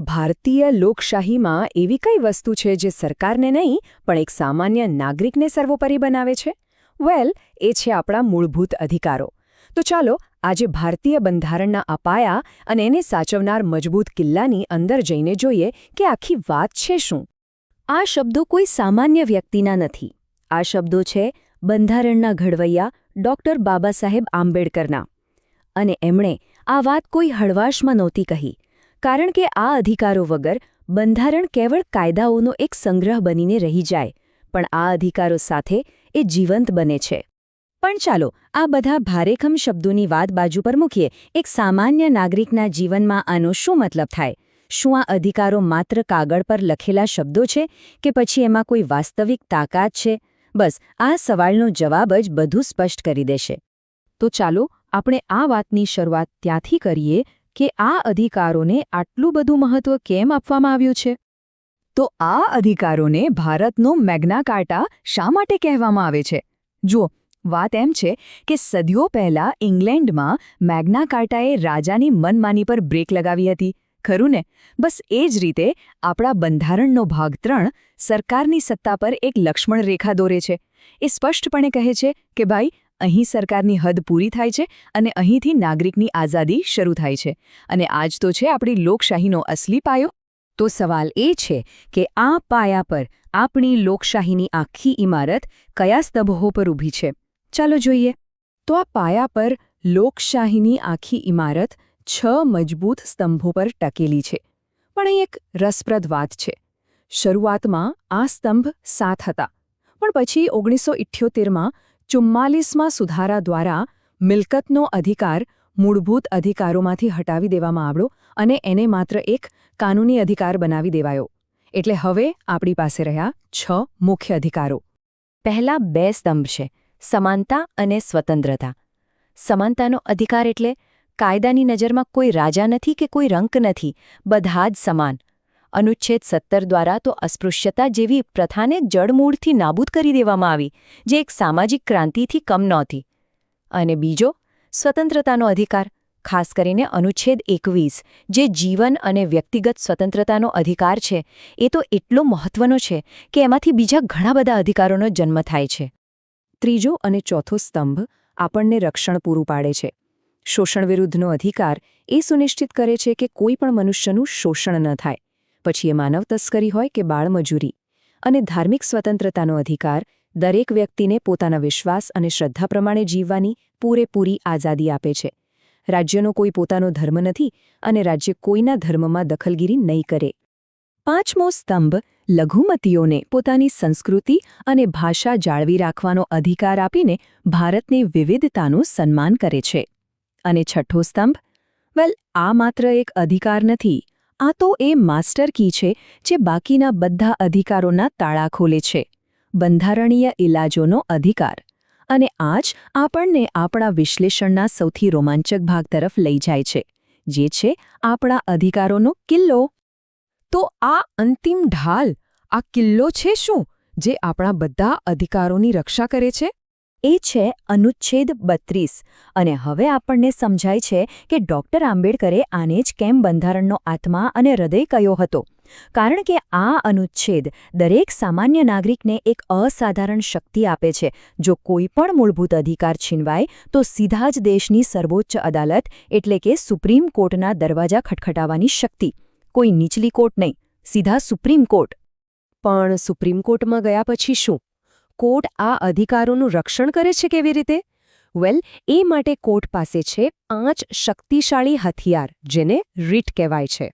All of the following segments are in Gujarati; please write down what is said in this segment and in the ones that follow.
ભારતીય લોકશાહીમાં એવી કઈ વસ્તુ છે જે સરકારને નહીં પણ એક સામાન્ય નાગરિકને સર્વોપરી બનાવે છે? એ છે આપણા મૂળભૂત અધિકારો. તો ચાલો આજે ભારતીય બંધારણના આ પાયા અને એને સાચવનાર મજબૂત કિલ્લાની અંદર જઈને જોઈએ કે આખી વાત છે શું. આ શબ્દો કોઈ સામાન્ય વ્યક્તિના નથી. આ શબ્દો છે બંધારણના ઘડવૈયા ડૉક્ટર બાબા સાહેબ આંબેડકરના. અને એમણે આ વાત કોઈ હળવાશમાં નહોતી કહી, કારણ કે આ અધિકારો વગર બંધારણ કેવળ કાયદાઓનો એક સંગ્રહ બનીને રહી જાય, પણ આ અધિકારો સાથે એ જીવંત બને છે. પણ ચાલો આ બધા ભારેખમ શબ્દોની વાત બાજુ પર મૂકીએ. એક સામાન્ય નાગરિકના જીવનમાં આનો શું મતલબ થાય? શું આ અધિકારો માત્ર કાગળ પર લખેલા શબ્દો છે કે પછી એમાં કોઈ વાસ્તવિક તાકાત છે? બસ આ સવાલનો જવાબ જ બધું સ્પષ્ટ કરી દેશે. તો ચાલો આપણે આ વાતની શરૂઆત ત્યાંથી કરીએ કે આ અધિકારોને આટલું બધું મહત્વ કેમ આપવામાં આવ્યું છે. તો આ અધિકારોને ભારતનો મેગ્ના કાર્ટા શા માટે કહેવામાં આવે છે? જુઓ, વાત એમ છે કે સદીઓ પહેલાં ઇંગ્લેન્ડમાં મેગ્ના કાર્ટાએ રાજાની મનમાની પર બ્રેક લગાવી હતી, ખરું ને? બસ એ જ રીતે આપણા બંધારણનો ભાગ 3 સરકારની સત્તા પર એક લક્ષ્મણ રેખા દોરે છે. એ સ્પષ્ટપણે કહે છે કે ભાઈ, અહીં સરકારની હદ પૂરી થાય છે અને અહીંથી નાગરિકની આઝાદી શરૂ થાય છે. અને આજ તો છે આપણી લોકશાહીનો અસલી પાયો. તો સવાલ એ છે કે આ પાયા પર આપણી લોકશાહીની આખી ઇમારત કયા સ્તંભો પર ઊભી છે? ચાલો જોઈએ. તો આ પાયા પર લોકશાહીની આખી ઇમારત 6 મજબૂત સ્તંભો પર ટકેલી છે. પણ અહીં એક રસપ્રદ વાત છે. શરૂઆતમાં આ સ્તંભ 7 હતા, પણ પછી 1978માં 44માં સુધારા દ્વારા મિલકતનો અધિકાર મૂળભૂત અધિકારોમાંથી હટાવી દેવામાં આવ્યો અને એને માત્ર એક કાનૂની અધિકાર બનાવી દેવાયો. એટલે હવે આપણી પાસે રહ્યા 6 મુખ્ય અધિકારો. પહેલા 2 સ્તંભ છે, સમાનતા અને સ્વતંત્રતા. સમાનતાનો અધિકાર એટલે કાયદાની નજરમાં કોઈ રાજા નથી કે કોઈ રંક નથી, બધા જ સમાન. અનુચ્છેદ 17 દ્વારા તો અસ્પૃશ્યતા જેવી પ્રથાને જડમૂળથી નાબૂદ કરી દેવામાં આવી, જે એક સામાજિક ક્રાંતિથી કમ નહોતી. અને બીજો, સ્વતંત્રતાનો અધિકાર, ખાસ કરીને અનુચ્છેદ 21, જે જીવન અને વ્યક્તિગત સ્વતંત્રતાનો અધિકાર છે, એ તો એટલો મહત્વનો છે કે એમાંથી બીજા ઘણા બધા અધિકારોનો જન્મ થાય છે. ત્રીજો અને ચોથો સ્તંભ આપણને રક્ષણ પૂરું પાડે છે. શોષણ વિરુદ્ધનો અધિકાર એ સુનિશ્ચિત કરે છે કે કોઈ પણ મનુષ્યનું શોષણ ન થાય, પછી એ માનવ તસ્કરી હોય કે બાળમજૂરી. અને ધાર્મિક સ્વતંત્રતાનો અધિકાર દરેક વ્યક્તિને પોતાના વિશ્વાસ અને શ્રદ્ધા પ્રમાણે જીવવાની પૂરેપૂરી આઝાદી આપે છે. રાજ્યનો કોઈ પોતાનો ધર્મ નથી અને રાજ્ય કોઈના ધર્મમાં દખલગીરી નહીં કરે. 5મો સ્તંભ લઘુમતીઓને પોતાની સંસ્કૃતિ અને ભાષા જાળવી રાખવાનો અધિકાર આપીને ભારતની વિવિધતાનું સન્માન કરે છે. અને 6થો સ્તંભ, આ માત્ર એક અધિકાર નથી, આ તો એ માસ્ટર કી છે જે બાકીના બધા અધિકારોના તાળા ખોલે છે, બંધારણીય ઇલાજોનો અધિકાર. અને આ જ આપણને આપણા વિશ્લેષણના સૌથી રોમાંચક ભાગ તરફ લઈ જાય છે, જે છે આપણા અધિકારોનો કિલ્લો. તો આ અંતિમ ઢાલ, આ કિલ્લો છે શું જે આપણા બધા અધિકારોની રક્ષા કરે છે? એ છે અનુચ્છેદ 32. અને હવે આપણને સમજાય છે કે ડૉક્ટર આંબેડકરે આને જ કેમ બંધારણનો આત્મા અને હૃદય કહ્યો હતો. કારણ કે આ અનુચ્છેદ દરેક સામાન્ય નાગરિકને એક અસાધારણ શક્તિ આપે છે. જો કોઈ પણ મૂળભૂત અધિકાર છીનવાય તો સીધા જ દેશની સર્વોચ્ચ અદાલત એટલે કે સુપ્રીમ કોર્ટના દરવાજા ખટખટાવવાની શક્તિ. કોઈ નીચલી કોર્ટ નહીં, સીધા સુપ્રીમ કોર્ટ. પણ સુપ્રીમ કોર્ટમાં ગયા પછી શું? કોર્ટ આ અધિકારોનું રક્ષણ કરે છે કેવી રીતે? એ માટે કોર્ટ પાસે છે 5 શક્તિશાળી હથિયાર, જેને રીટ કહેવાય છે.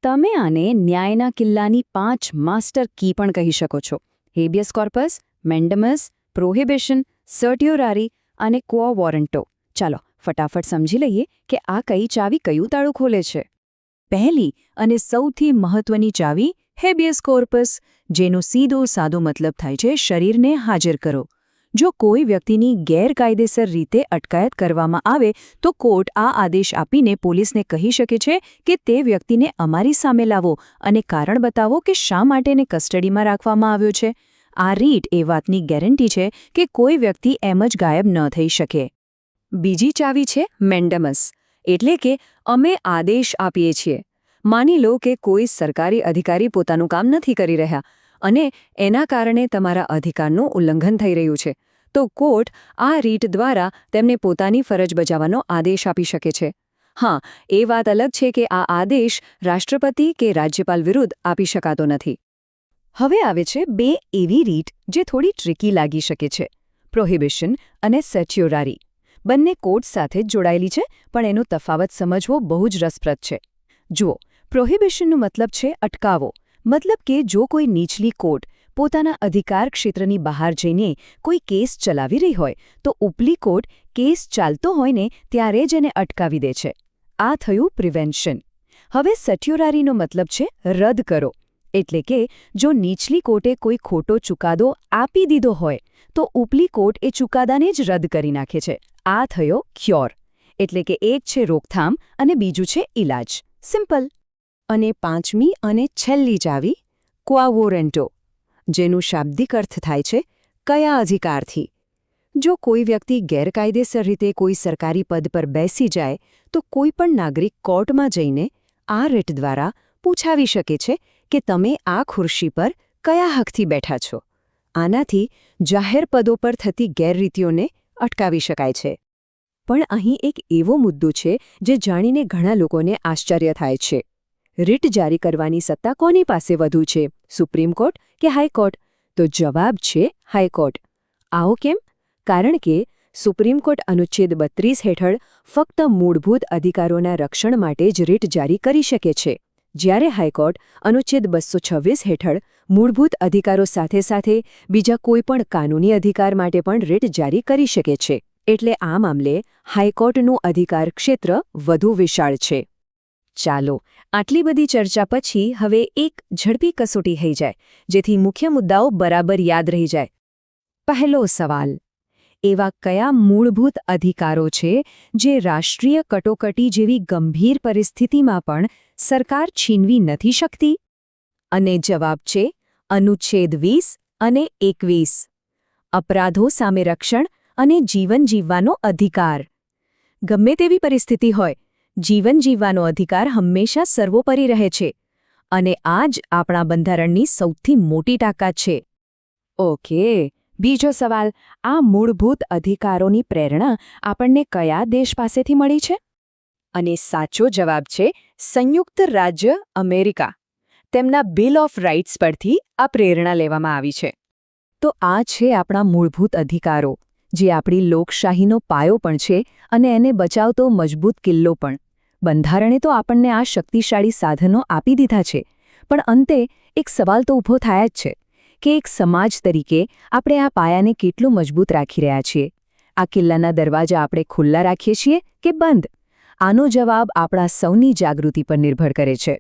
તમે આને ન્યાયના કિલ્લાની 5 માસ્ટર કી પણ કહી શકો છો. હેબિયસ કોર્પસ, મેન્ડેમસ, પ્રોહિબિશન, સર્ટ્યોરારી અને ક્વો વોરંટો. ચાલો ફટાફટ સમજી લઈએ કે આ કઈ ચાવી કયું તાળું ખોલે છે. પહેલી અને સૌથી મહત્વની ચાવી હેબિયસ કોર્પસ, જેનો સીધો સાદો મતલબ થાય છે શરીરને હાજર કરો. જો કોઈ વ્યક્તિની ગેરકાયદેસર રીતે અટકાયત કરવામાં આવે તો કોર્ટ આ આદેશ આપીને પોલીસને કહી શકે છે કે તે વ્યક્તિને અમારી સામે લાવો અને કારણ બતાવો કે શા માટે એને કસ્ટડીમાં રાખવામાં આવ્યો છે. આ રીટ એ વાતની ગેરંટી છે કે કોઈ વ્યક્તિ એમ જ ગાયબ ન થઈ શકે. બીજી ચાવી છે મેન્ડેમસ, એટલે કે અમે આદેશ આપીએ છીએ. માની લો કે કોઈ સરકારી અધિકારી પોતાનું કામ નથી કરી રહ્યા અને એના કારણે તમારા અધિકારનું ઉલ્લંઘન થઈ રહ્યું છે, તો કોર્ટ આ રીટ દ્વારા તેમને પોતાની ફરજ બજાવવાનો આદેશ આપી શકે છે. હા, એ વાત અલગ છે કે આ આદેશ રાષ્ટ્રપતિ કે રાજ્યપાલ વિરુદ્ધ આપી શકાતો નથી. હવે આવે છે બે એવી રીટ જે થોડી ટ્રિકી લાગી શકે છે: પ્રોહિબિશન અને સેચ્યોરારી. બંને કોર્ટ સાથે જ જોડાયેલી છે, પણ એનો તફાવત સમજવો બહુ જ રસપ્રદ છે. જુઓ, પ્રોહિબિશનનો મતલબ છે અટકાવો. મતલબ કે જો કોઈ નીચલી કોર્ટ પોતાના અધિકાર ક્ષેત્રની બહાર જઈને કોઈ કેસ ચલાવી રહી હોય તો ઉપલી કોર્ટ કેસ ચાલતો હોય ને ત્યારે જ એને અટકાવી દે છે. આ થયું પ્રિવેન્શન. હવે સેચ્યોરારીનો મતલબ છે રદ કરો. એટલે કે જો નીચલી કોર્ટે કોઈ ખોટો ચુકાદો આપી દીધો હોય તો ઉપલી કોર્ટ એ ચુકાદાને જ રદ કરી નાખે છે. આ થયો ક્યોર. એટલે કે એક છે રોકથામ અને બીજું છે ઇલાજ. સિમ્પલ. અને પાંચમી અને છેલ્લી ચાવી ક્વાવોરેન્ટો, જેનું શાબ્દિક અર્થ થાય છે કયા અધિકારથી. જો કોઈ વ્યક્તિ ગેરકાયદેસર રીતે કોઈ સરકારી પદ પર બેસી જાય તો કોઈ પણ નાગરિક કોર્ટમાં જઈને આ રીટ દ્વારા પૂછાવી શકે છે કે તમે આ ખુરશી પર કયા હકથી બેઠા છો. આનાથી જાહેર પદો પર થતી ગેરરીતિઓને અટકાવી શકાય છે. પણ અહીં એક એવો મુદ્દો છે જે જાણીને ઘણા લોકોને આશ્ચર્ય થાય છે. રીટ જારી કરવાની સત્તા કોની પાસે વધુ છે, સુપ્રીમ કોર્ટ કે હાઈકોર્ટ? તો જવાબ છે હાઈકોર્ટ. આવો કેમ? કારણ કે સુપ્રીમ કોર્ટ અનુચ્છેદ 32 હેઠળ ફક્ત મૂળભૂત અધિકારોના રક્ષણ માટે જ રીટ જારી કરી શકે છે, જ્યારે હાઈકોર્ટ અનુચ્છેદ 226 હેઠળ મૂળભૂત અધિકારો સાથે સાથે બીજા કોઈપણ કાનૂની અધિકાર માટે પણ રીટ જારી કરી શકે છે. એટલે આ મામલે હાઈકોર્ટનું અધિકાર ક્ષેત્ર વધુ વિશાળ છે. ચાલો, આટલી બધી ચર્ચા પછી હવે એક ઝડપી કસોટી થઈ જાય, જેથી મુખ્ય મુદ્દાઓ બરાબર યાદ રહી જાય. પહેલો સવાલ: એવા કયા મૂળભૂત અધિકારો છે જે રાષ્ટ્રીય કટોકટી જેવી ગંભીર પરિસ્થિતિમાં પણ સરકાર છીનવી નથી શકતી? અને જવાબ છે અનુચ્છેદ 20 અને 21. અપરાધો સામે રક્ષણ અને જીવન જીવવાનો અધિકાર. ગમે તેવી પરિસ્થિતિ હોય, જીવન જીવવાનો અધિકાર હંમેશા સર્વોપરી રહે છે. અને આ જ આપણા બંધારણની સૌથી મોટી તાકાત છે. ઓકે, બીજો સવાલ: આ મૂળભૂત અધિકારોની પ્રેરણા આપણને કયા દેશ પાસેથી મળી છે? અને સાચો જવાબ છે સંયુક્ત રાજ્ય અમેરિકા. તેમના બિલ ઓફ રાઇટ્સ પરથી આ પ્રેરણા લેવામાં આવી છે. તો આ છે આપણા મૂળભૂત અધિકારો, જે આપણી લોકશાહીનો પાયો પણ છે અને એને બચાવતો મજબૂત કિલ્લો પણ. બંધારણે તો આપણને આ શક્તિશાળી સાધનો આપી દીધા છે, પણ અંતે એક સવાલ તો ઊભો થાય જ છે કે એક સમાજ તરીકે આપણે આ પાયાને કેટલું મજબૂત રાખી રહ્યા છીએ? આ કિલ્લાના દરવાજા આપણે ખુલ્લા રાખીએ છીએ કે બંધ? આનો જવાબ આપણા સૌની જાગૃતિ પર નિર્ભર કરે છે.